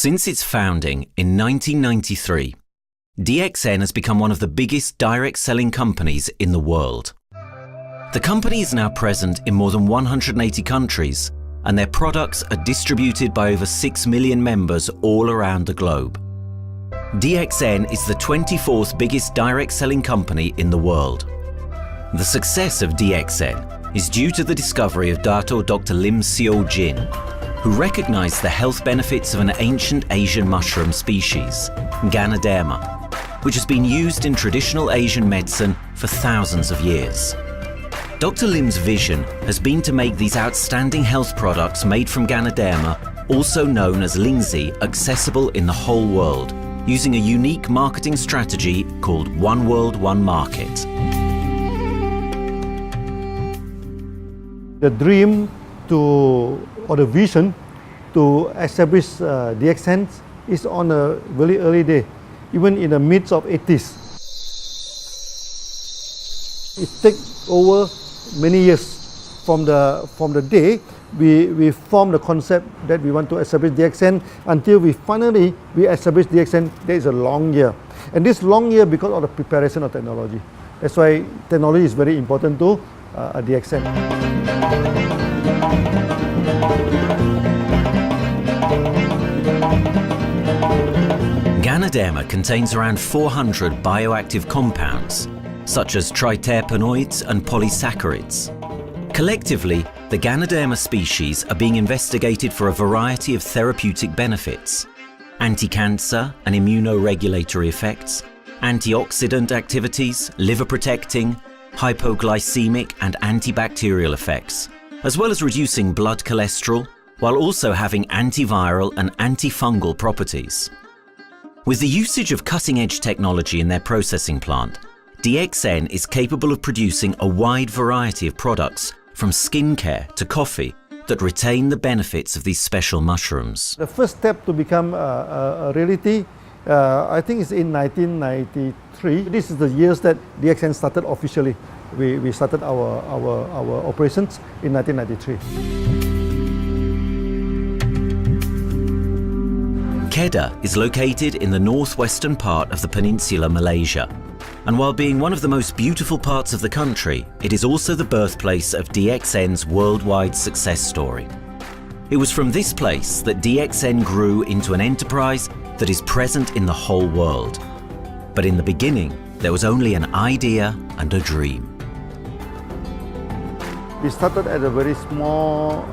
Since its founding in 1993, DXN has become one of the biggest direct selling companies in the world. The company is now present in more than 180 countries, and their products are distributed by over 6 million members all around the globe. DXN is the 24th biggest direct selling company in the world. The success of DXN is due to the discovery of Dr. Lim Seo-jin, who recognized the health benefits of an ancient Asian mushroom species, Ganoderma, which has been used in traditional Asian medicine for thousands of years. Dr. Lim's vision has been to make these outstanding health products made from Ganoderma, also known as Lingzi, accessible in the whole world, using a unique marketing strategy called One World, One Market. The dream or the vision to establish DXN is on a very early day, even in the midst of 80s. It takes over many years from the day we formed the concept that we want to establish DXN until we finally establish DXN. There is a long year, and this long year because of the preparation of technology. That's why technology is very important to DXN. Ganoderma contains around 400 bioactive compounds, such as triterpenoids and polysaccharids. Collectively, the Ganoderma species are being investigated for a variety of therapeutic benefits: anti-cancer and immunoregulatory effects, antioxidant activities, liver protecting, hypoglycemic and antibacterial effects, as well as reducing blood cholesterol, while also having antiviral and antifungal properties. With the usage of cutting-edge technology in their processing plant, DXN is capable of producing a wide variety of products, from skincare to coffee, that retain the benefits of these special mushrooms. The first step to become a reality, I think, is in 1993. This is the years that DXN started officially. We started our operations in 1993. Kedah is located in the northwestern part of the peninsula Malaysia, and while being one of the most beautiful parts of the country, it is also the birthplace of DXN's worldwide success story. It was from this place that DXN grew into an enterprise that is present in the whole world. But in the beginning, there was only an idea and a dream. We started at a very small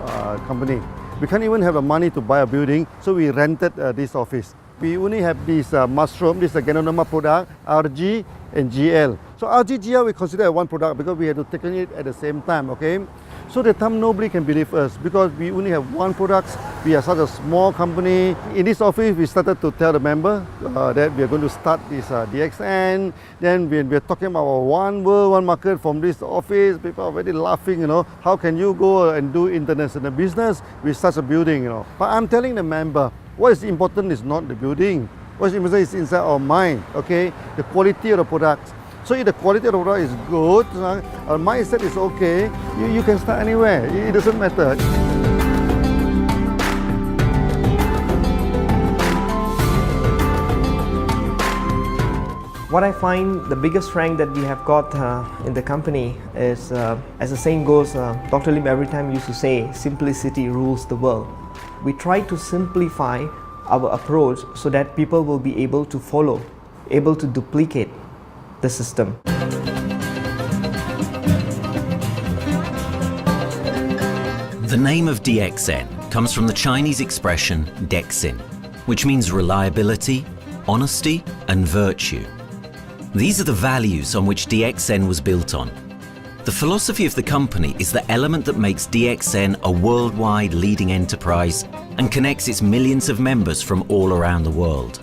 company. We can't even have the money to buy a building, so we rented this office. We only have this mushroom, this Ganoderma product, RG and GL. So RG, GL we consider one product because we had to take it at the same time, okay? So at the time nobody can believe us because we only have one product. We are such a small company. In this office, we started to tell the member that we are going to start this DXN. Then we are talking about one world, one market from this office. People are very laughing, you know. How can you go and do international business with such a building, you know? But I'm telling the member, what is important is not the building. What is important is inside our mind, okay? The quality of the product. So if the quality of the product is good, our mindset is okay, you can start anywhere. It doesn't matter. What I find the biggest strength that we have got in the company is, as the saying goes, Dr. Lim every time used to say, simplicity rules the world. We try to simplify our approach so that people will be able to follow, able to duplicate the system. The name of DXN comes from the Chinese expression DXN, which means reliability, honesty, and virtue. These are the values on which DXN was built on. The philosophy of the company is the element that makes DXN a worldwide leading enterprise and connects its millions of members from all around the world.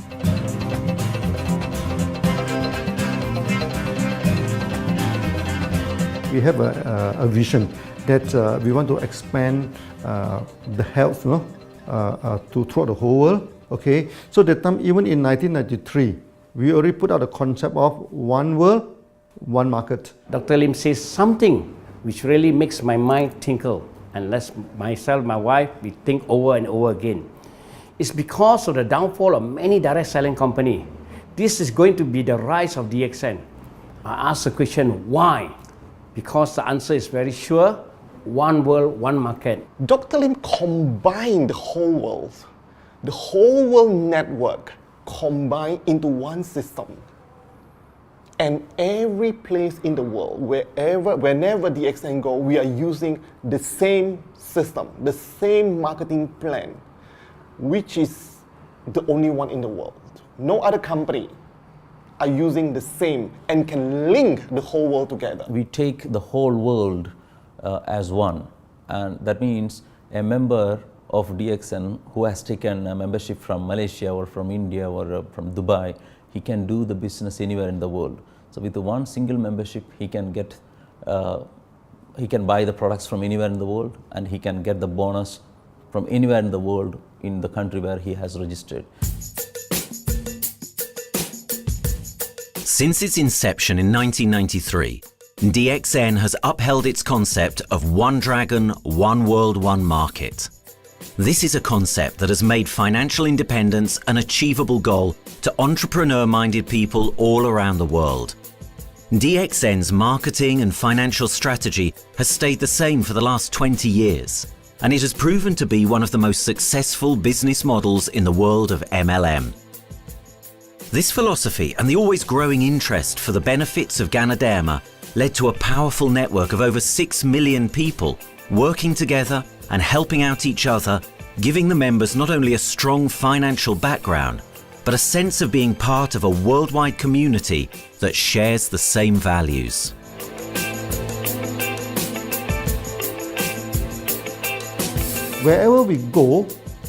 We have a vision that we want to expand the health to throughout the whole world. Okay, so that time, even in 1993, we already put out a concept of one world, one market. Dr. Lim says something which really makes my mind tinkle, and lets myself, my wife, we think over and over again. It's because of the downfall of many direct selling companies. This is going to be the rise of DXN. I ask the question, why? Because the answer is very sure, one world, one market. Dr. Lim combined the whole world network combined into one system. And every place in the world, whenever DXN go, we are using the same system, the same marketing plan, which is the only one in the world. No other company are using the same and can link the whole world together. We take the whole world as one, and that means a member of DXN who has taken a membership from Malaysia or from India or from Dubai, he can do the business anywhere in the world. So with the one single membership, he can get, he can buy the products from anywhere in the world, and he can get the bonus from anywhere in the world in the country where he has registered. Since its inception in 1993, DXN has upheld its concept of one dragon, one world, one market. This is a concept that has made financial independence an achievable goal to entrepreneur-minded people all around the world. DXN's marketing and financial strategy has stayed the same for the last 20 years, and it has proven to be one of the most successful business models in the world of MLM. This philosophy and the always growing interest for the benefits of Ganoderma led to a powerful network of over 6 million people working together and helping out each other, giving the members not only a strong financial background, but a sense of being part of a worldwide community that shares the same values. Wherever we go,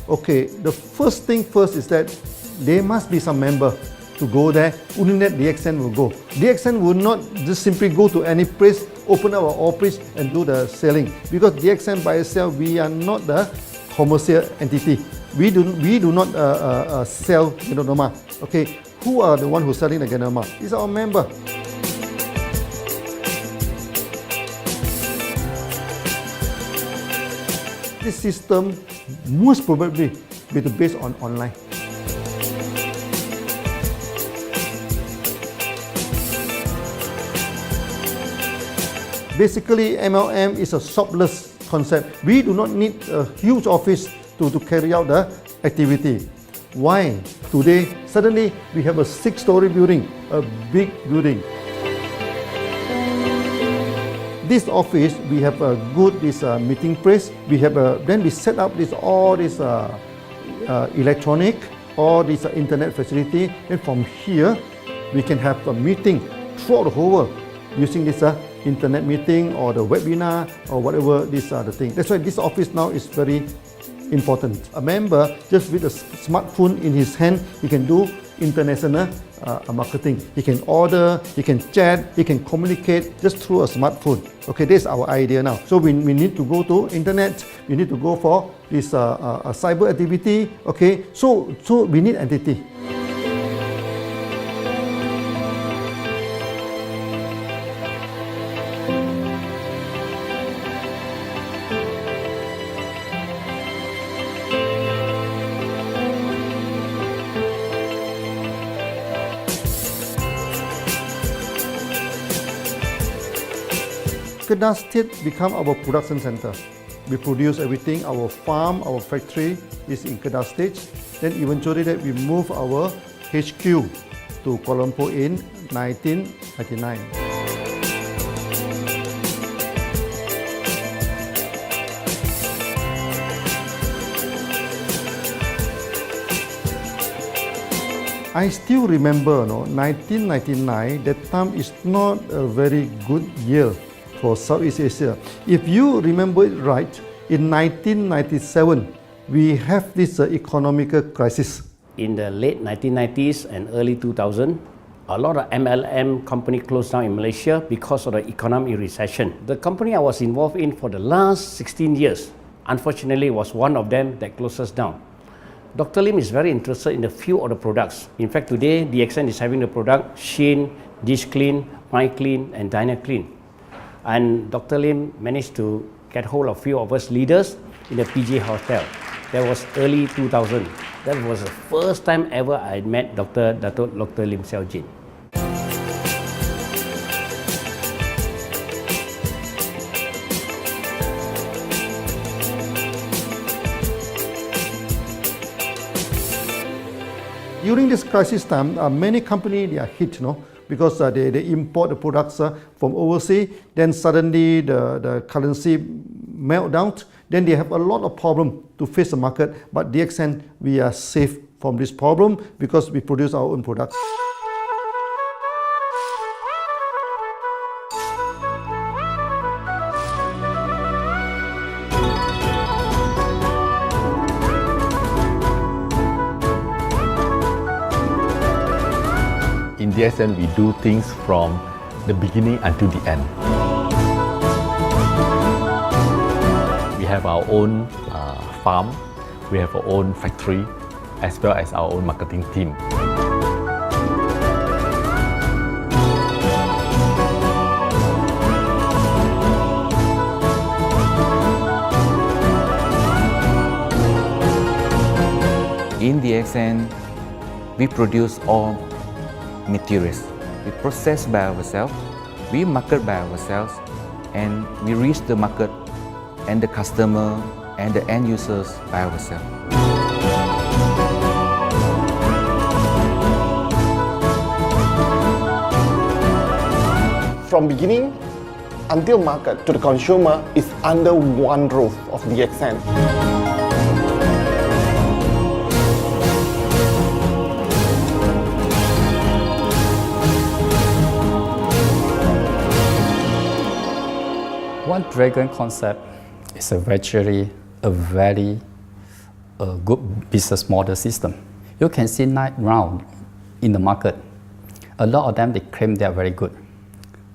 okay, the first thing first is that there must be some member to go there. Only that DXN will go. DXN will not just simply go to any place, open our office and do the selling. Because DXN by itself, we are not the commercial entity. We do not sell Ganoderma. Okay, who are the one who's selling the Ganoderma? It's our member. This system most probably will be based on online. Basically, MLM is a shopless concept. We do not need a huge office to carry out the activity. Why? Today, suddenly we have a 6-story building, a big building. This office, we have a good meeting place. We have then we set up all this electronic, all this internet facility. And from here, we can have a meeting throughout the whole world using this internet meeting or the webinar or whatever these are the things. That's why this office now is very important. A member, just with a smartphone in his hand, he can do international marketing. He can order, he can chat, he can communicate just through a smartphone. Okay, that's our idea now. So we need to go to internet, we need to go for this cyber activity. Okay, so we need entity. Kedah State become our production center. We produce everything. Our farm, our factory is in Kedah State. Then eventually that we move our HQ to Kuala Lumpur in 1999. I still remember, 1999, that time is not a very good year for Southeast Asia. If you remember it right, in 1997, we have this economic crisis. In the late 1990s and early 2000, a lot of MLM company closed down in Malaysia because of the economic recession. The company I was involved in for the last 16 years, unfortunately, was one of them that closes down. Dr. Lim is very interested in a few of the products. In fact, today, DXN is having the product Sheen, Dish Clean, My Clean, and Diner Clean. And Dr. Lim managed to get hold of a few of us leaders in the PJ Hotel. That was early 2000. That was the first time ever I met Dr. Lim Xiaojin. During this crisis time, many companies they are hit, because they import the products from overseas. Then suddenly the currency melt down. Then they have a lot of problem to face the market. But DXN, we are safe from this problem because we produce our own products. In DXN, we do things from the beginning until the end. We have our own farm, we have our own factory, as well as our own marketing team. In DXN, we produce all materials. We process by ourselves, we market by ourselves, and we reach the market and the customer and the end users by ourselves. From beginning until market to the consumer is under one roof of DXN. One dragon concept is very good business model system. You can see now in the market, a lot of them they claim they are very good.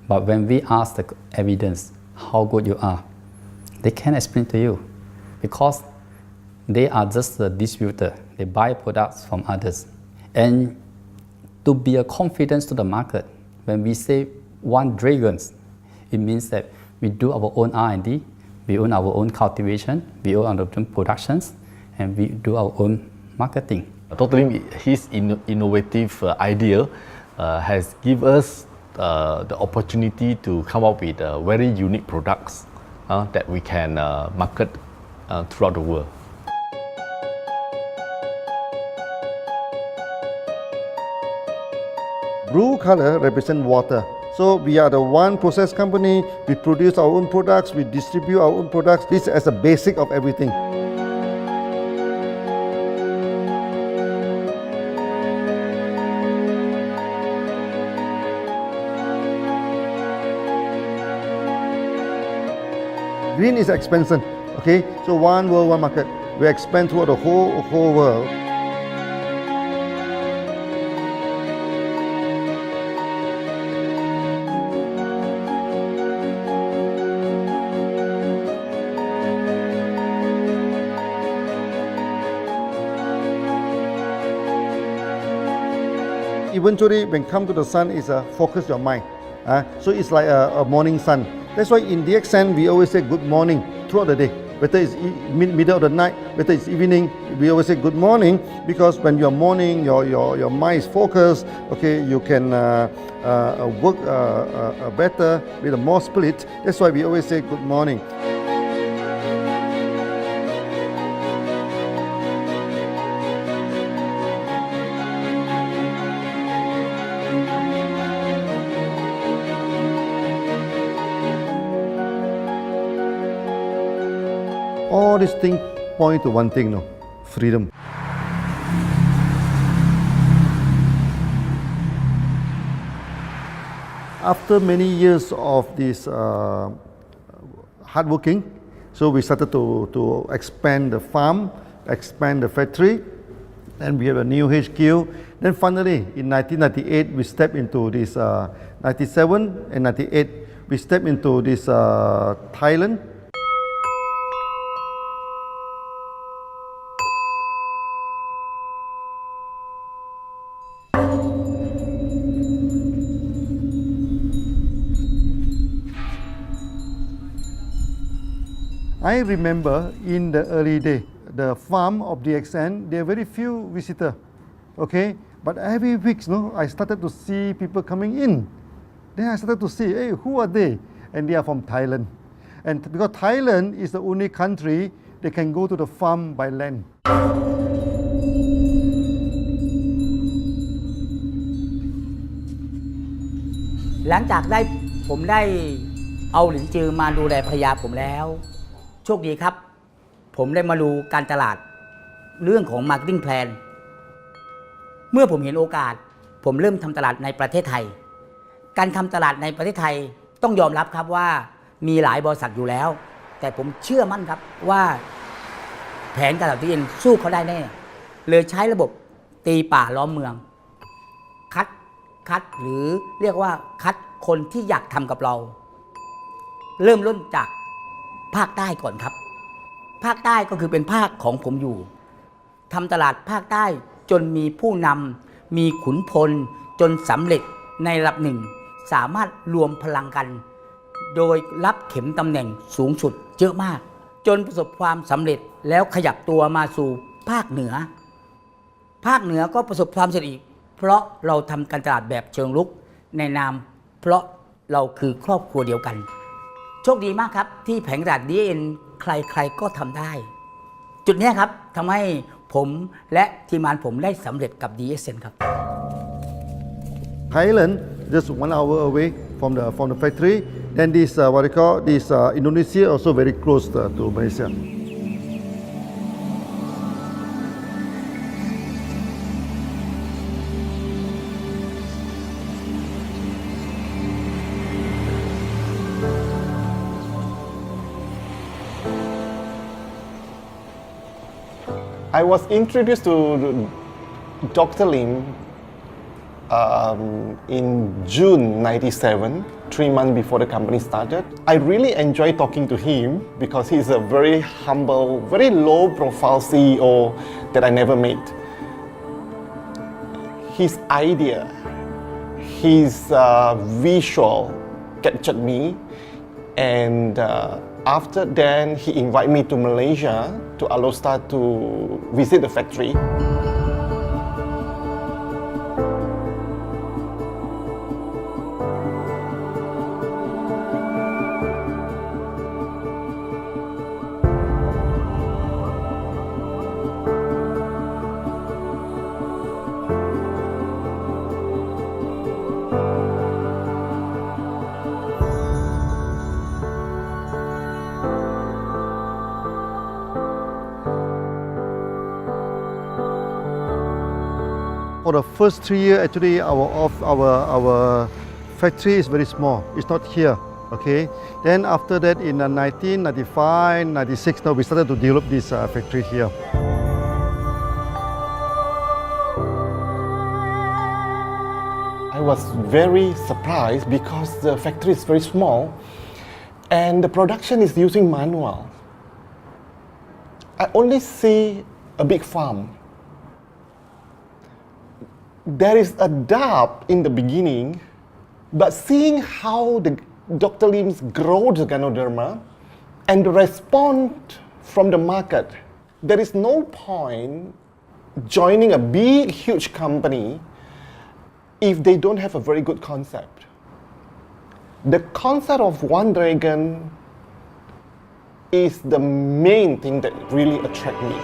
But when we ask the evidence how good you are, they can't explain to you because they are just a distributor. They buy products from others. And to be a confidence to the market, when we say one dragon, it means that we do our own R&D, we own our own cultivation, we own our own productions, and we do our own marketing. Totally, his innovative idea has given us the opportunity to come up with very unique products that we can market throughout the world. Blue color represents water. So we are the one process company, we produce our own products, we distribute our own products. This is a basic of everything. Green is expansion, okay? So one world, one market. We expand throughout the whole world. Eventually, when come to the sun, is focus your mind. So it's like a morning sun. That's why in DXN, we always say good morning throughout the day. Whether it's middle of the night, whether it's evening, we always say good morning because when you're morning, your mind is focused. Okay, you can work better with a more spirit. That's why we always say good morning. All these things point to one thing, freedom. After many years of this hard working, so we started to expand the farm, expand the factory, and we have a new HQ. Then finally, in 1998, we stepped into this 97 and 98, we stepped into this Thailand. I remember in the early day, the farm of DXN, there are very few visitors, okay? But every week, I started to see people coming in. Then I started to see, hey, who are they? And they are from Thailand. And because Thailand is the only country, they can go to the farm by land. หลังจากผมได้เอาหลินจือมาดูแลภรรยาผมแล้วโชคดีครับผมได้มาดูการตลาดเรื่องของ Marketing Plan เมื่อผมเห็นโอกาสผมเริ่มทำตลาดในประเทศไทยการทำตลาดในประเทศไทยต้องยอมรับครับว่ามีหลายบริษัทอยู่แล้วแต่ผมเชื่อมั่นครับว่าแผนการตลาดที่เอ็นสู้เขาได้แน่เลยใช้ระบบตีป่าล้อมเมืองคัดหรือเรียกว่าคัดคนที่อยากทำกับเราเริ่มต้นจากภาคใต้ก่อนครับภาคใต้ก็คือเป็นภาคของผมอยู่ทำตลาดภาคใต้จนมีผู้นำมีขุนพลจนสำเร็จในระดับหนึ่งสามารถรวมพลังกันโดยรับเข็มตำแหน่งสูงสุดเยอะมากจนประสบความสำเร็จแล้วขยับตัวมาสู่ภาคเหนือก็ประสบความสำเร็จอีกเพราะเราทำการตลาดแบบเชิงรุกในนามเพราะเราคือครอบครัวเดียวกันโชคดีมากครับที่แผงตลาด DXN ใครก็ทำได้จุดนี้ครับทำให้ผมและทีมงานผมได้สำเร็จกับ DXN ครับ Thailand just 1 hour away from the factory. Then this what they call this Indonesia also very close to Malaysia. I was introduced to Dr. Lim in June '97, 3 months before the company started. I really enjoy talking to him because he's a very humble, very low-profile CEO that I never met. His idea, his visual captured me, and after then he invited me to Malaysia to Alostar to visit the factory. For the first 3 years, actually, our factory is very small. It's not here, okay. Then after that, in 1995, 96, now we started to develop this factory here. I was very surprised because the factory is very small and the production is using manual. I only see a big farm. There is a doubt in the beginning, but seeing how Dr. Lim's grow the Ganoderma and the response from the market, there is no point joining a big, huge company if they don't have a very good concept. The concept of One Dragon is the main thing that really attracts me.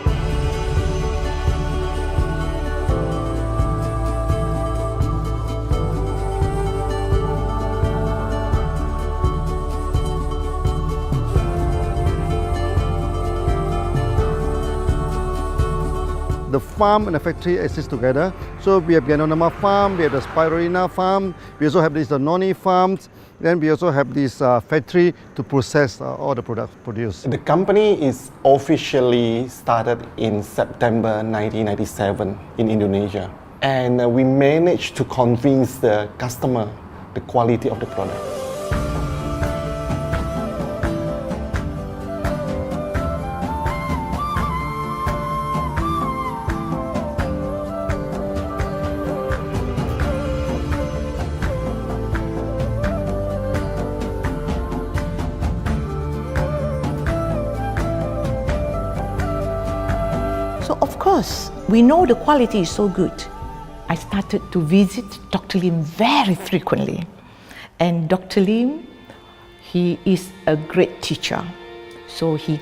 The farm and the factory exist together. So we have Ganoderma farm, we have the Spirulina farm, we also have this noni farms, then we also have this factory to process all the products produced. The company is officially started in September 1997 in Indonesia. And we managed to convince the customer the quality of the product. Because we know the quality is so good, I started to visit Dr. Lim very frequently. And Dr. Lim, he is a great teacher. So he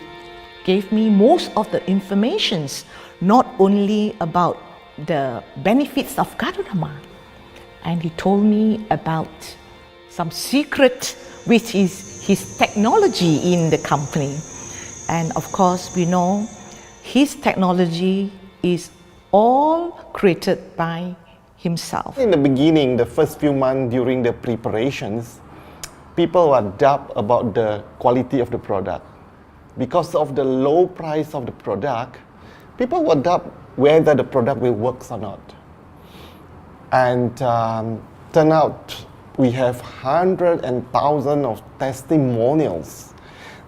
gave me most of the informations, not only about the benefits of Gadonama, and he told me about some secret, which is his technology in the company. And of course, we know his technology is all created by himself. In the beginning, the first few months during the preparations, people were doubt about the quality of the product. Because of the low price of the product, people were doubt whether the product will work or not. And turn out we have hundreds and thousands of testimonials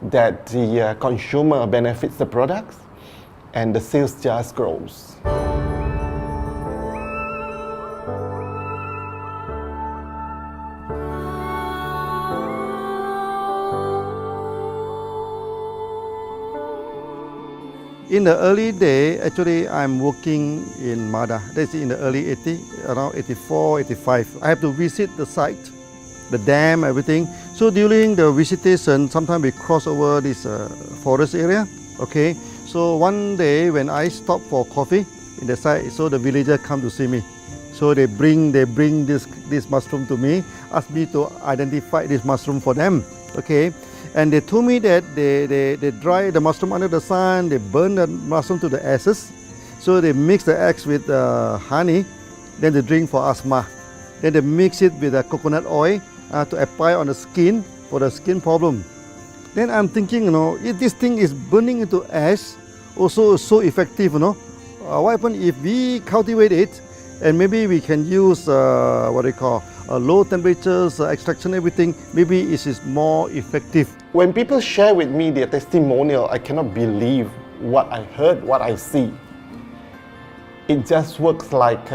that the consumer benefits the products and the sales just grows. In the early day, actually, I'm working in Mada. That's in the early 80s, around 84, 85. I have to visit the site, the dam, everything. So during the visitation, sometimes we cross over this forest area. Okay. So one day when I stop for coffee in the site, so the villager come to see me. So they bring this mushroom to me, ask me to identify this mushroom for them. Okay. And they told me that they dry the mushroom under the sun, they burn the mushroom to the ashes. So they mix the eggs with honey, then they drink for asthma. Then they mix it with coconut oil to apply on the skin for the skin problem. Then I'm thinking, you know, if this thing is burning into ash, also so effective, you know, what happens if we cultivate it and maybe we can use what they call low temperatures, extraction, everything, maybe it is more effective. When people share with me their testimonial, I cannot believe what I heard, what I see. It just works like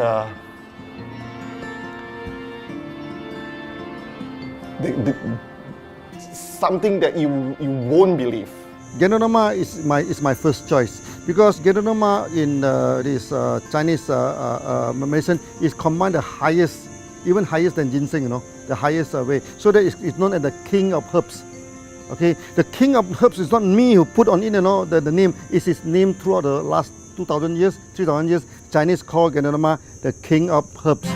something that you won't believe. Gadonama is my first choice because Gadonama in this Chinese medicine is combined the highest, even higher than ginseng, you know, the highest way. So that it's known as the king of herbs. Okay, the king of herbs is not me who put on it, you know, the name. It's his name throughout the last 2,000 years, 3,000 years. Chinese call Gadonama the king of herbs.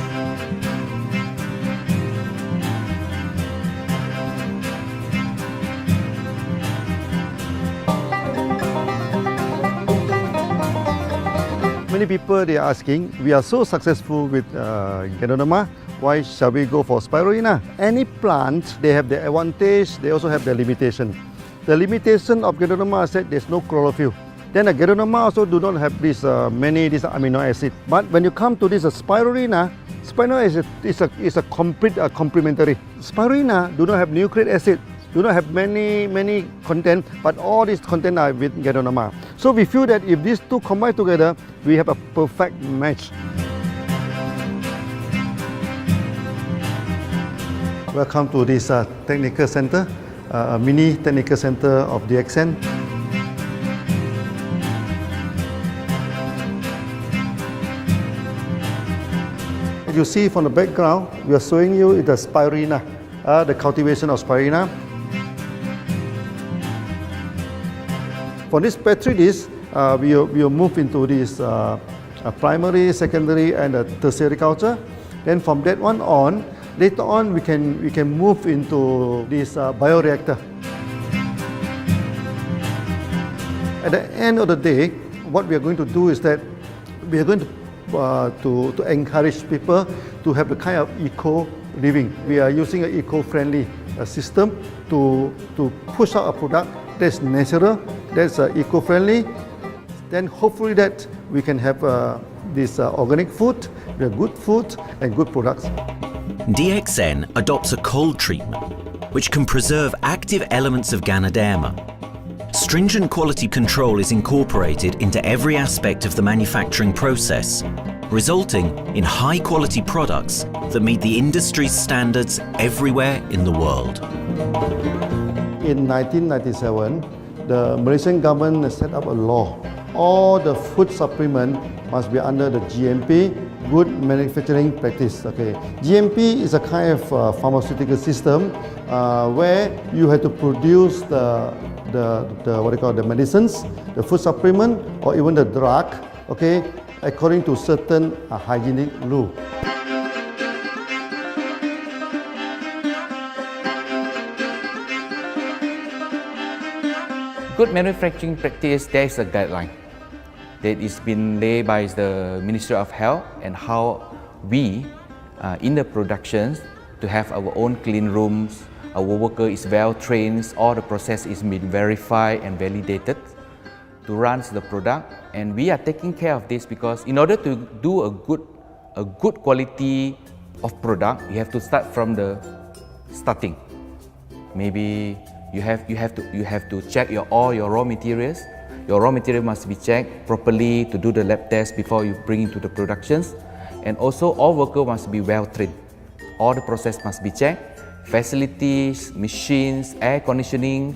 Many people they are asking, we are so successful with Gadonama, why shall we go for spirulina? Any plant, they have their advantage, they also have their limitation. The limitation of Gadonama is that there's no chlorophyll. Then the Gadonama also do not have this many amino acid. But when you come to this spirulina, spirulina is a complete complementary. Spirulina do not have nucleic acid, do not have many content, but all these content are with Gadonama. So we feel that if these two combine together, we have a perfect match. Welcome to this technical center, a mini technical center of DXN. You see from the background, we are showing you the spirulina, the cultivation of spirulina. For this petri dish, we will move into this primary, secondary, and tertiary culture. Then from that one on, later on we can move into this bioreactor. At the end of the day, what we are going to do is that we are going to encourage people to have a kind of eco living. We are using an eco-friendly system to push out a product that's natural, that's eco-friendly. Then hopefully that we can have this organic food, good food and good products. DXN adopts a cold treatment, which can preserve active elements of Ganoderma. Stringent quality control is incorporated into every aspect of the manufacturing process, resulting in high-quality products that meet the industry's standards everywhere in the world. In 1997, the Malaysian government set up a law. All the food supplement must be under the GMP, Good Manufacturing Practice. Okay, GMP is a kind of pharmaceutical system where you have to produce the what they call the medicines, the food supplement, or even the drug. Okay, according to certain hygienic rule. Good manufacturing practice, there is a guideline that is been laid by the Ministry of Health and how we in the productions to have our own clean rooms, our worker is well trained, all the process is been verified and validated to run the product, and we are taking care of this because in order to do a good quality of product, you have to start from the starting. Maybe you have to check all your raw materials. Your raw material must be checked properly to do the lab test before you bring into the productions. And also all workers must be well trained. All the process must be checked. Facilities, machines, air conditioning.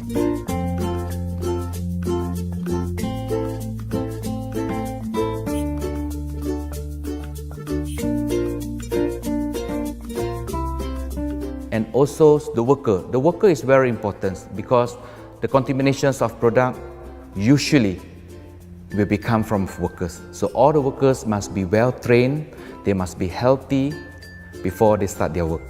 And also the worker. The worker is very important because the contaminations of product usually will become from workers. So all the workers must be well trained, they must be healthy before they start their work.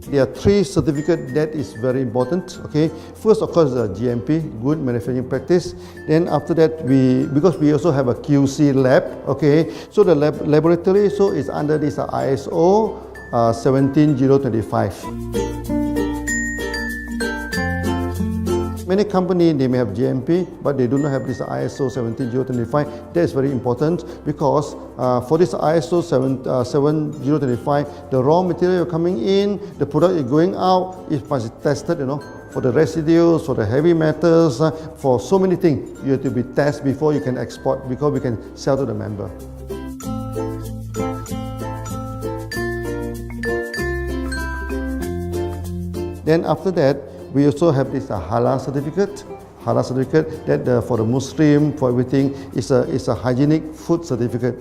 There are 3 certificates that is very important. Okay, first of course the GMP, Good Manufacturing Practice. Then after that because we also have a QC lab. Okay, so the laboratory is under this ISO 17025. Many companies, they may have GMP, but they do not have this ISO 17025. That is very important because for this ISO 7025, the raw material coming in, the product is going out, it must be tested, for the residues, for the heavy metals, for so many things. You have to be tested before you can export, because we can sell to the member. Then after that, we also have this halal certificate. Halal certificate that for the Muslim, for everything, is a hygienic food certificate.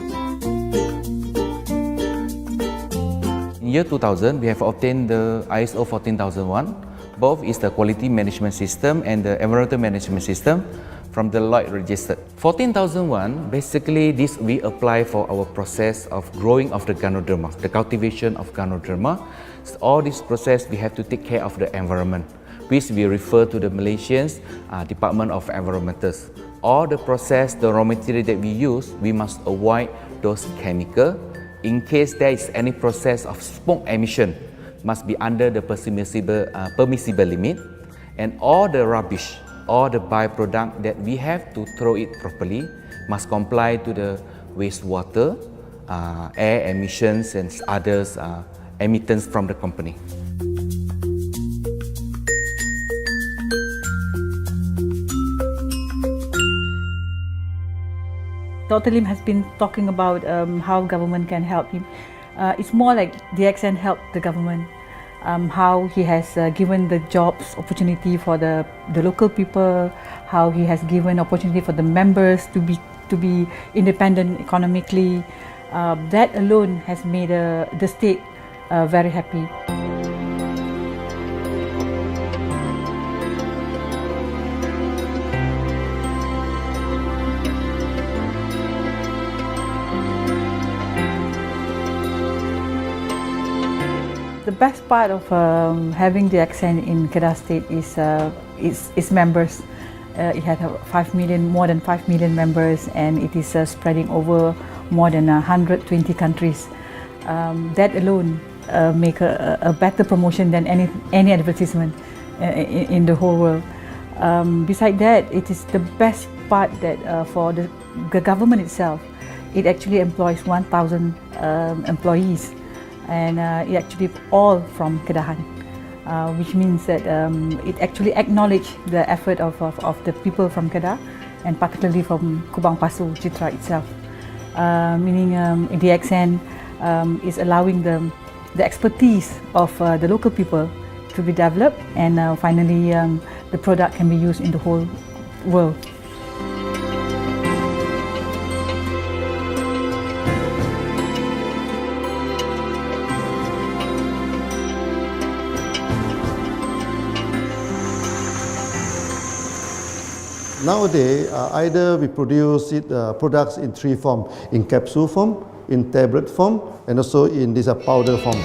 In year 2000, we have obtained the ISO 14001. Both is the quality management system and the environmental management system from the Lloyd registered. 14001, basically this we apply for our process of growing of the Ganoderma, the cultivation of Ganoderma. So all this process we have to take care of the environment, which we refer to the Malaysians Department of Environmentals. All the process, the raw material that we use, we must avoid those chemicals. In case there is any process of smoke emission, must be under the permissible limit, and all the rubbish, all the byproduct that we have to throw it properly must comply to the wastewater, air emissions and others emittance from the company. Dr. Lim has been talking about how government can help him. It's more like DXN helped the government, how he has given the jobs opportunity for the local people, how he has given opportunity for the members to be independent economically. That alone has made the state very happy. The best part of having the DXN in Kedah State is its members. It has more than 5 million members, and it is spreading over more than 120 countries. That alone make a better promotion than any advertisement in the whole world. Besides that, it is the best part that for the government itself, it actually employs 1,000 employees. And it actually all from Kedahan, which means that it actually acknowledges the effort of the people from Kedah, and particularly from Kubang Pasu Citra itself. Meaning DXN is allowing the expertise of the local people to be developed, and finally the product can be used in the whole world. Nowadays, either we produce products in three forms: in capsule form, in tablet form, and also in this powder form.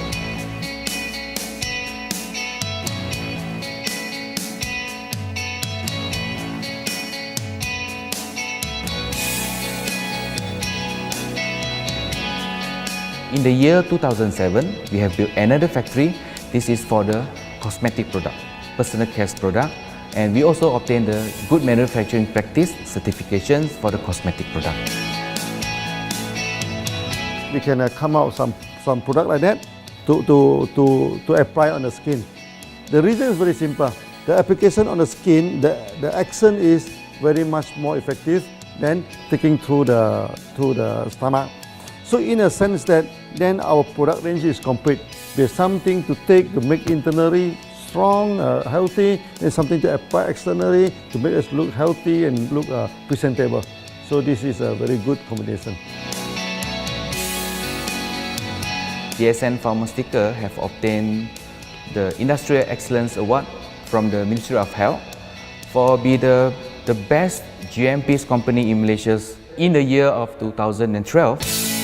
In the year 2007, we have built another factory. This is for the cosmetic product, personal care product, and we also obtained the Good Manufacturing Practice certifications for the cosmetic product. We can come out some product like that to apply on the skin. The reason is very simple. The application on the skin, the action is very much more effective than taking through the stomach. So in a sense that then our product range is complete. There's something to take to make internally strong, healthy, and something to apply externally to make us look healthy and look presentable. So this is a very good combination. DXN Pharma Sticker have obtained the Industrial Excellence Award from the Ministry of Health for be the best GMP company in Malaysia in the year of 2012.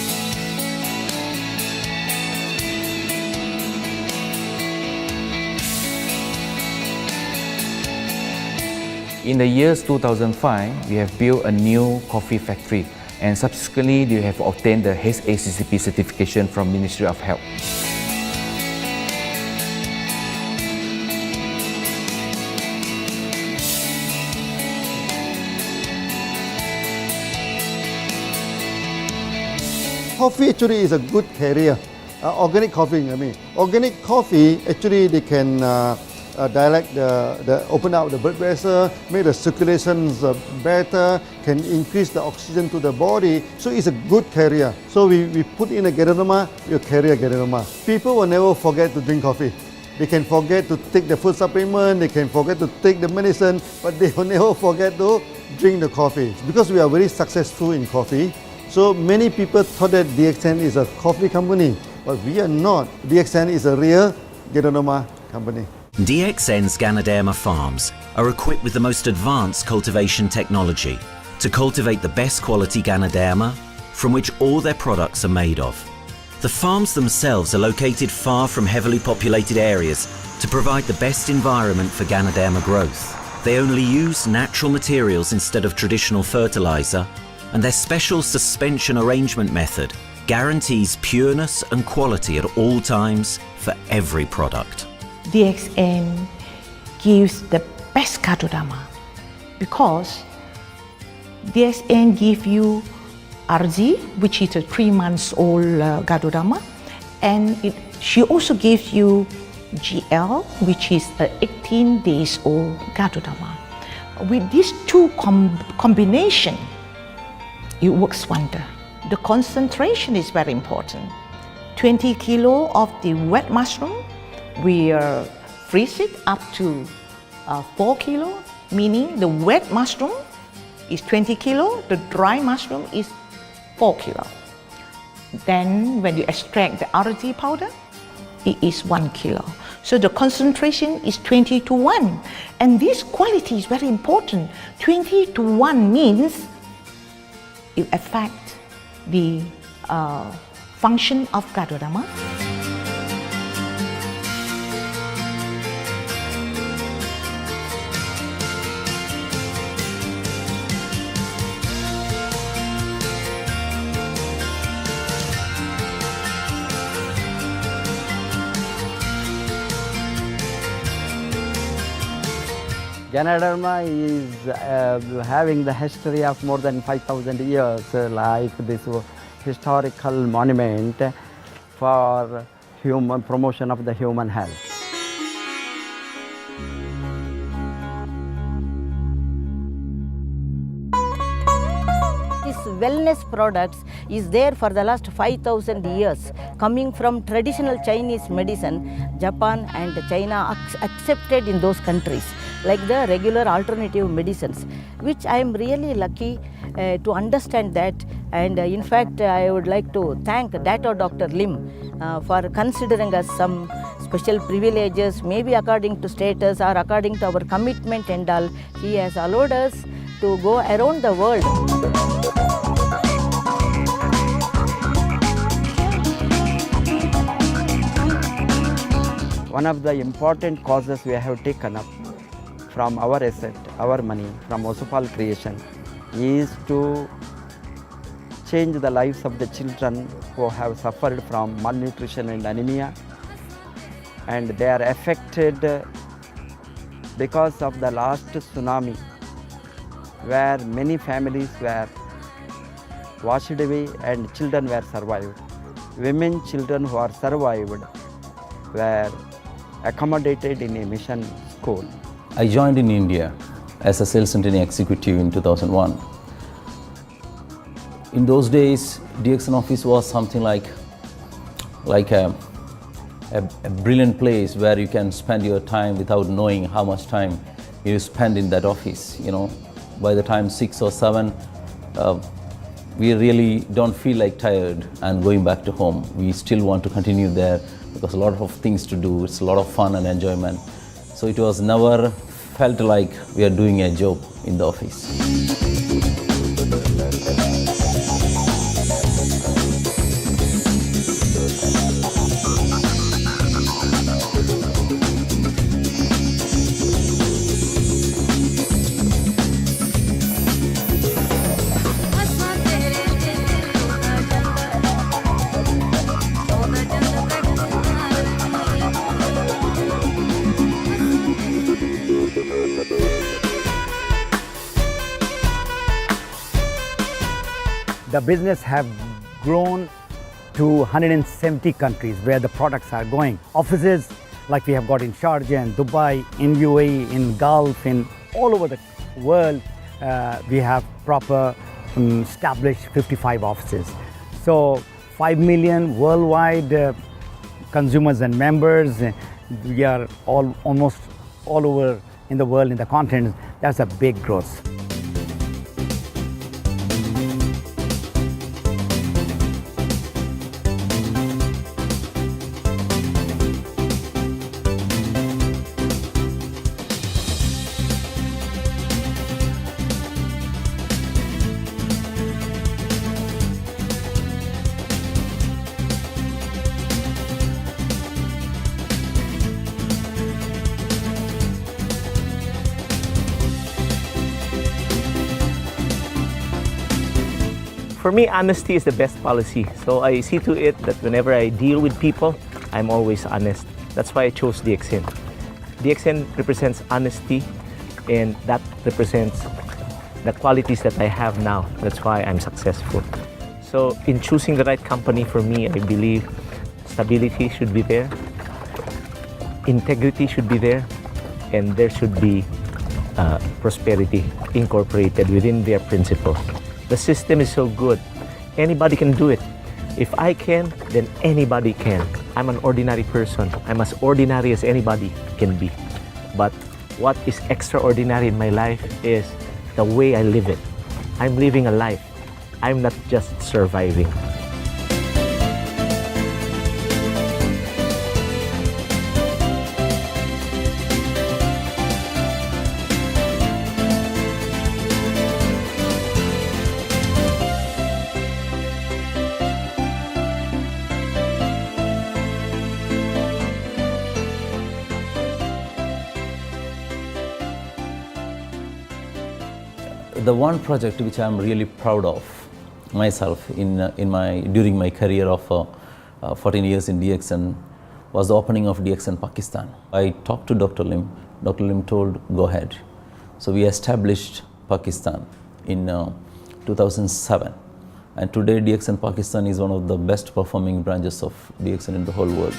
In the years 2005, we have built a new coffee factory, and subsequently we have obtained the HACCP certification from Ministry of Health. Coffee actually is a good carrier. Organic coffee, I mean. Organic coffee, actually they can dilate open up the blood vessel, make the circulations better, can increase the oxygen to the body. So it's a good carrier. So we put in a Ganoderma, you carry a Ganoderma. People will never forget to drink coffee. They can forget to take the food supplement, they can forget to take the medicine, but they will never forget to drink the coffee. Because we are very successful in coffee, so many people thought that DXN is a coffee company, but we are not. DXN is a real Ganoderma company. DXN's Ganoderma farms are equipped with the most advanced cultivation technology to cultivate the best quality Ganoderma from which all their products are made of. The farms themselves are located far from heavily populated areas to provide the best environment for Ganoderma growth. They only use natural materials instead of traditional fertilizer, and their special suspension arrangement method guarantees pureness and quality at all times for every product. DXN gives the best Ganoderma because DXN gives you RZ, which is a 3 months old Ganoderma, and she also gives you GL, which is a 18 days old Ganoderma. With these two combination, it works wonder. The concentration is very important. 20 kilo of the wet mushroom, we freeze it up to 4 kilo, meaning the wet mushroom is 20 kilo, the dry mushroom is 4 kilo. Then when you extract the RZ powder, it is 1 kilo. So the concentration is 20 to 1. And this quality is very important. 20 to 1 means it affects the function of Ganoderma. Ganoderma is having the history of more than 5,000 years, like this historical monument for human promotion of the human health. This wellness products is there for the last 5,000 years, coming from traditional Chinese medicine. Japan and China accepted in those countries, like the regular alternative medicines, which I am really lucky to understand that. And in fact, I would like to thank Dr. Lim for considering us some special privileges, maybe according to status or according to our commitment and all. He has allowed us to go around the world. One of the important causes we have taken up from our asset, our money, from Osopal creation, is to change the lives of the children who have suffered from malnutrition and anemia, and they are affected because of the last tsunami, where many families were washed away and children were survived. Women, children who are survived were accommodated in a mission school. I joined in India as a sales and training executive in 2001. In those days, DXN office was something like a brilliant place where you can spend your time without knowing how much time you spend in that office. You know, by the time 6 or 7, we really don't feel like tired and going back to home. We still want to continue there because a lot of things to do. It's a lot of fun and enjoyment. So it was never felt like we are doing a job in the office. The business have grown to 170 countries where the products are going. Offices like we have got in Sharjah and Dubai, in UAE, in Gulf, in all over the world, we have proper established 55 offices. So 5 million worldwide consumers and members. We are almost all over in the world, in the continent. That's a big growth. For me, honesty is the best policy. So I see to it that whenever I deal with people, I'm always honest. That's why I chose DXN. DXN represents honesty, and that represents the qualities that I have now. That's why I'm successful. So in choosing the right company for me, I believe stability should be there, integrity should be there, and there should be prosperity incorporated within their principles. The system is so good. Anybody can do it. If I can, then anybody can. I'm an ordinary person. I'm as ordinary as anybody can be. But what is extraordinary in my life is the way I live it. I'm living a life. I'm not just surviving. The one project which I'm really proud of myself during my career of 14 years in DXN was the opening of DXN Pakistan. I talked to Dr. Lim. Dr. Lim told, go ahead. So we established Pakistan in 2007. And today DXN Pakistan is one of the best performing branches of DXN in the whole world.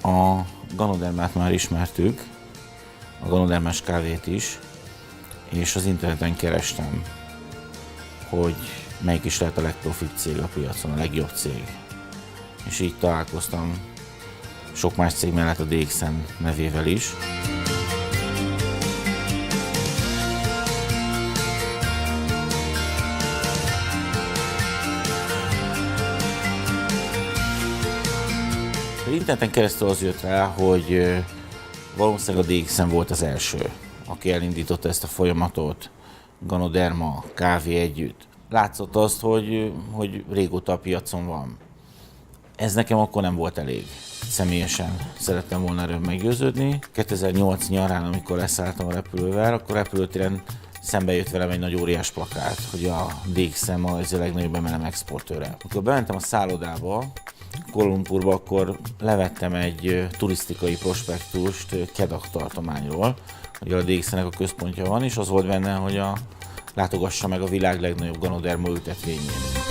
A ganodermát már ismertük, a ganodermás kávét is, és az interneten kerestem, hogy melyik is lehet a legprofibb cég a piacon, a legjobb cég. És így találkoztam sok más cég mellett a DXN nevével is. Interneten keresztül az jött rá, hogy valószínűleg a DXN volt az első, aki elindította ezt a folyamatot, ganoderma, kávé együtt. Látszott azt, hogy régóta a piacon van. Ez nekem akkor nem volt elég. Személyesen szerettem volna erről meggyőződni. 2008 nyarán, amikor leszálltam a repülővel, akkor repülőtéren szembe jött velem egy nagy óriás plakát, hogy a DXN az a legnagyobb MLM exportőre. Amikor bementem a szállodába, Kuala Lumpurba, akkor levettem egy turisztikai prospektust Kedah tartományról, hogy a DXN-nek a központja van, és az volt benne, hogy látogassa meg a világ legnagyobb ganoderma ültetvényét.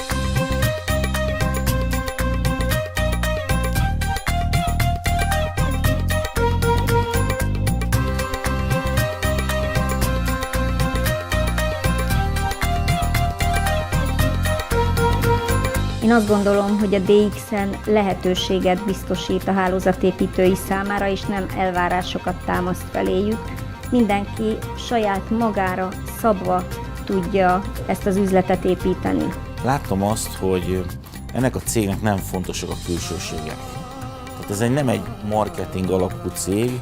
Én azt gondolom, hogy a DXN lehetőséget biztosít a hálózatépítői számára, és nem elvárásokat támaszt feléjük. Mindenki saját magára szabva tudja ezt az üzletet építeni. Láttam azt, hogy ennek a cégnek nem fontosak a külsőségek. Tehát ez nem egy marketing alapú cég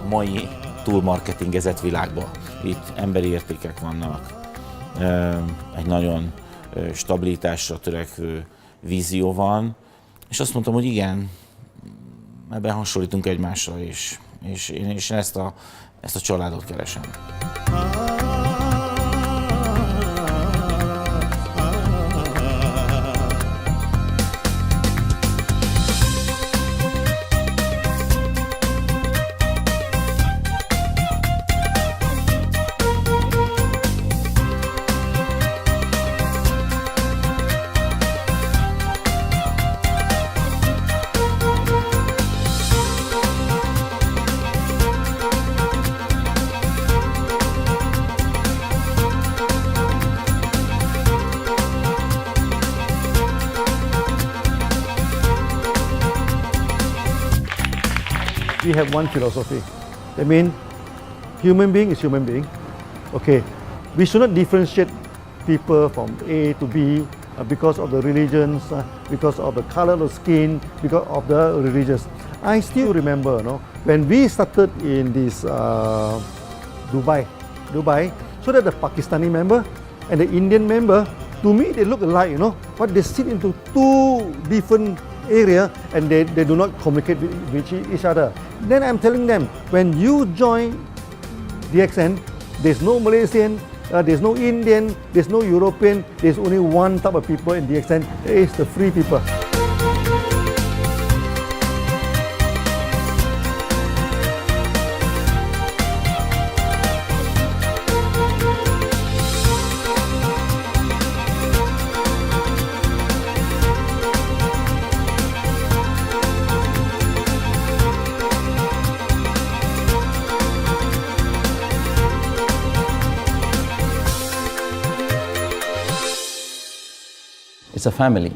a mai túlmarketingezett világban. Itt emberi értékek vannak, egy nagyon stabilitásra törekvő vízió van, és azt mondtam, hogy igen, ebben hasonlítunk egymásra, és én ezt a családot keresem. We have one philosophy. I mean, human being is human being. Okay, we should not differentiate people from A to B because of the religions, because of the color of skin, because of the religions. I still remember, when we started in this Dubai, so that the Pakistani member and the Indian member, to me they look alike, but they sit into two different area and they do not communicate with each other. Then I'm telling them, when you join DXN, there's no Malaysian, there's no Indian, there's no European, there's only one type of people in DXN, it's the free people. It's a family.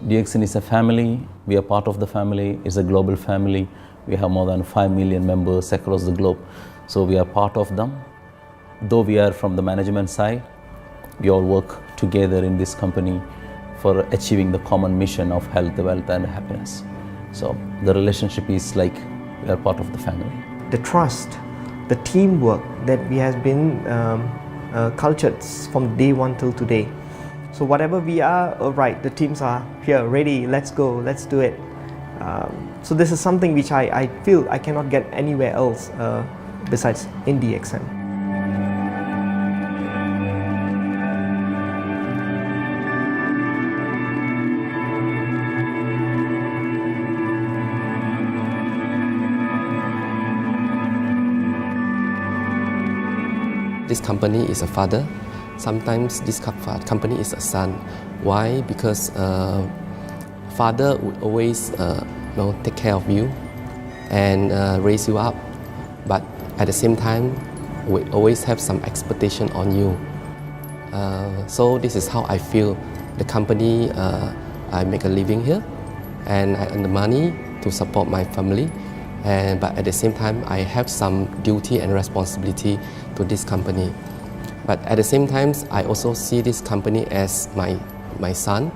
DXN is a family. We are part of the family. It's a global family. We have more than 5 million members across the globe. So we are part of them. Though we are from the management side, we all work together in this company for achieving the common mission of health, wealth and happiness. So the relationship is like we are part of the family. The trust, the teamwork that we has been cultured from day one till today. So whatever we are, right, the teams are here, ready, let's go, let's do it. So this is something which I feel I cannot get anywhere else besides in DXN. This company is a father. Sometimes this company is a son. Why? Because father would always take care of you, and raise you up. But at the same time, we always have some expectation on you. So this is how I feel. The company, I make a living here, and I earn the money to support my family. But at the same time, I have some duty and responsibility to this company. But at the same time, I also see this company as my son,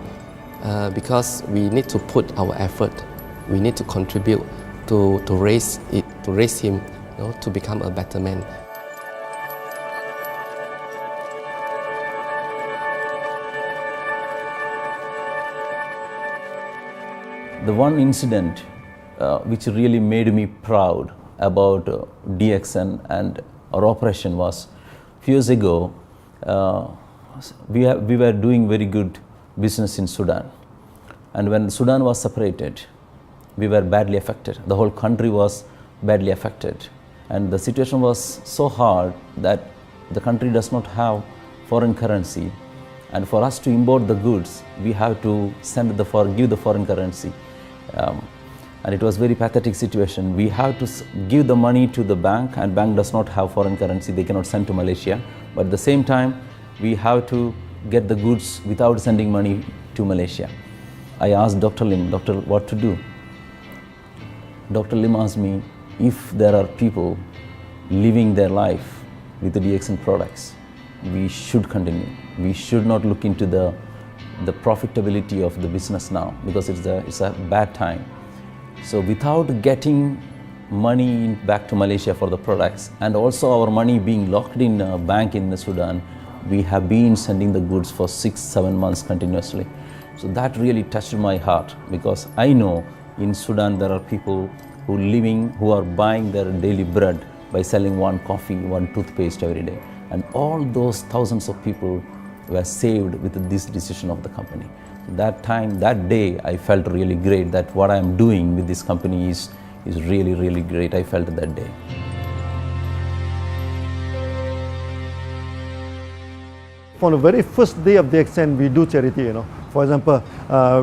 because we need to put our effort. We need to contribute to raise him, to become a better man. The one incident which really made me proud about DXN and our operation was few years ago. We were doing very good business in Sudan, and when Sudan was separated, we were badly affected. The whole country was badly affected, and the situation was so hard that the country does not have foreign currency, and for us to import the goods, we have to give the foreign currency. And it was very pathetic situation. We have to give the money to the bank, and bank does not have foreign currency. They cannot send to Malaysia. But at the same time, we have to get the goods without sending money to Malaysia. I asked Dr. Lim, "Doctor, what to do?" Dr. Lim asked me, if there are people living their life with the DXN products, we should continue. We should not look into the profitability of the business now, because it's a bad time. So without getting money back to Malaysia for the products, and also our money being locked in a bank in the Sudan, we have been sending the goods for 6-7 months continuously. So that really touched my heart, because I know in Sudan there are people who are buying their daily bread by selling one coffee, one toothpaste every day. And all those thousands of people were saved with this decision of the company. That day, I felt really great that what I am doing with this company is really, really great. I felt that day. From the very first day of DXN, we do charity. For example,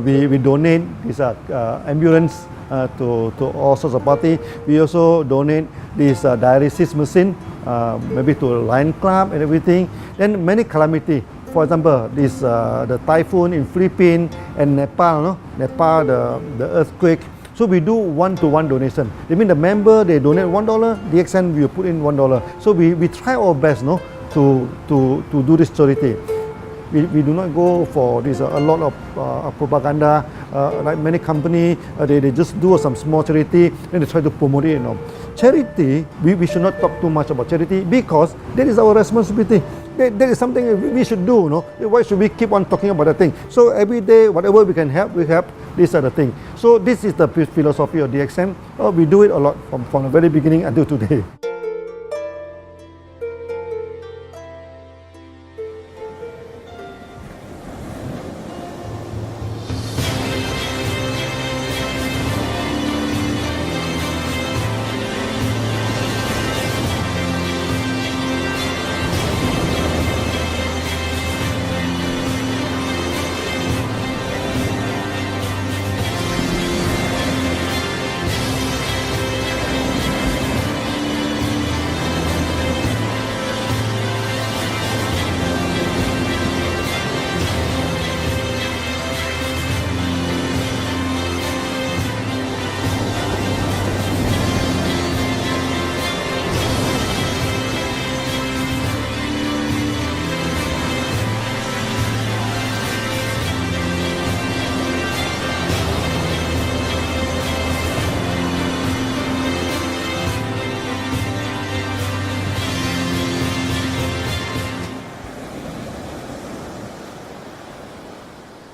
we donate this ambulance to all sorts of party. We also donate this dialysis machine, maybe to Lion Club and everything. Then many calamity. For example, the typhoon in Philippines and Nepal, the earthquake. So we do one-to-one donation. I mean, the member, they donate $1, DXN will put in $1. So we try our best, to do this charity. We do not go for this a lot of propaganda. Like many companies, they just do some small charity and they try to promote it. Charity, we should not talk too much about charity, because that is our responsibility. That is something we should do. Why should we keep on talking about that thing? So every day, whatever we can help, we help. These are the things. So this is the philosophy of DXN. We do it a lot from the very beginning until today.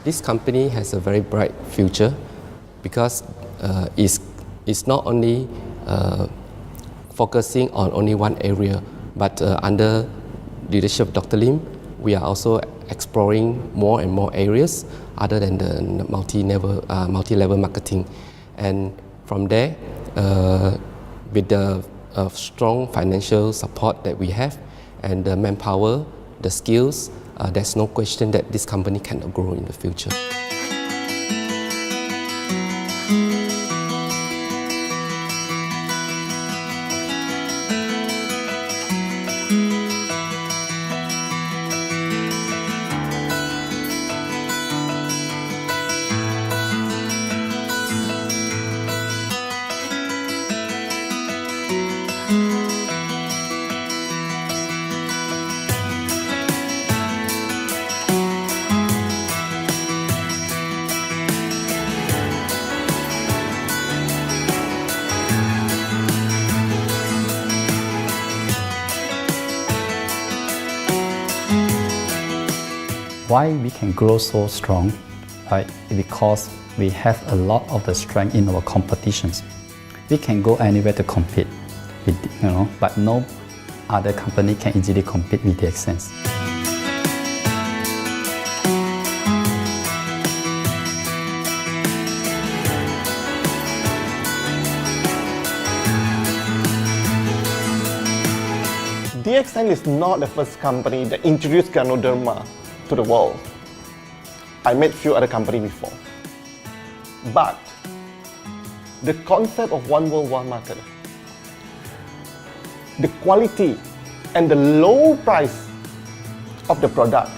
This company has a very bright future, because it's not only focusing on only one area, but under leadership of Dr. Lim, we are also exploring more and more areas other than the multi-level marketing. And from there, with the strong financial support that we have and the manpower, the skills, there's no question that this company can grow in the future. Why we can grow so strong, right? Because we have a lot of the strength in our competitions. We can go anywhere to compete, but no other company can easily compete with DXN. DXN is not the first company that introduced Ganoderma to the world. I met few other companies before. But the concept of one world, one market, the quality and the low price of the product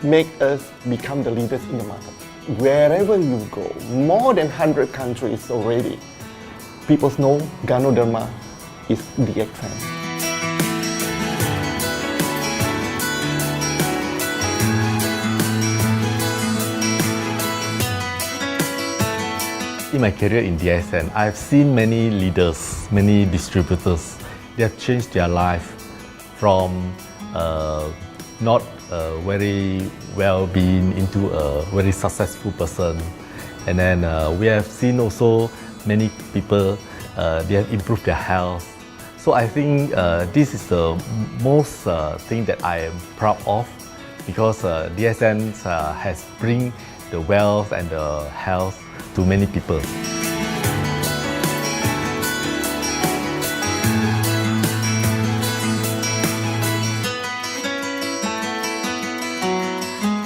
make us become the leaders in the market. Wherever you go, more than 100 countries already, people know Ganoderma is DXN. In my career in DXN, I've seen many leaders, many distributors. They have changed their life from not very well-being into a very successful person. And then we have seen also many people, they have improved their health. So I think this is the most thing that I am proud of, because DXN has bring the wealth and the health to many people.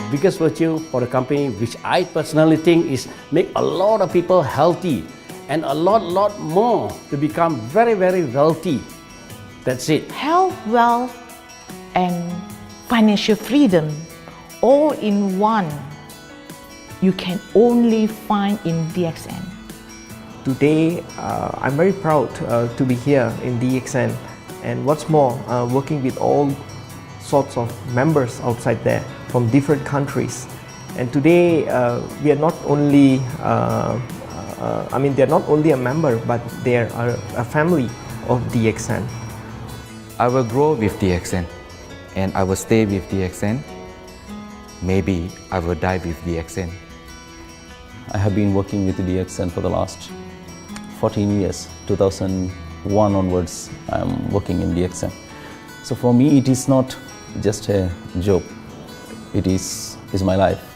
Biggest virtue for the company, which I personally think is make a lot of people healthy and a lot more to become very wealthy. That's it. Health, wealth, and financial freedom all in one. You can only find in DXN. Today, I'm very proud to be here in DXN, and what's more, working with all sorts of members outside there from different countries. And today, we are not only, they're not only a member, but they are a family of DXN. I will grow with DXN, and I will stay with DXN. Maybe I will die with DXN. I have been working with DXN for the last 14 years. 2001 onwards, I am working in DXN. So for me, it is not just a job. It is my life.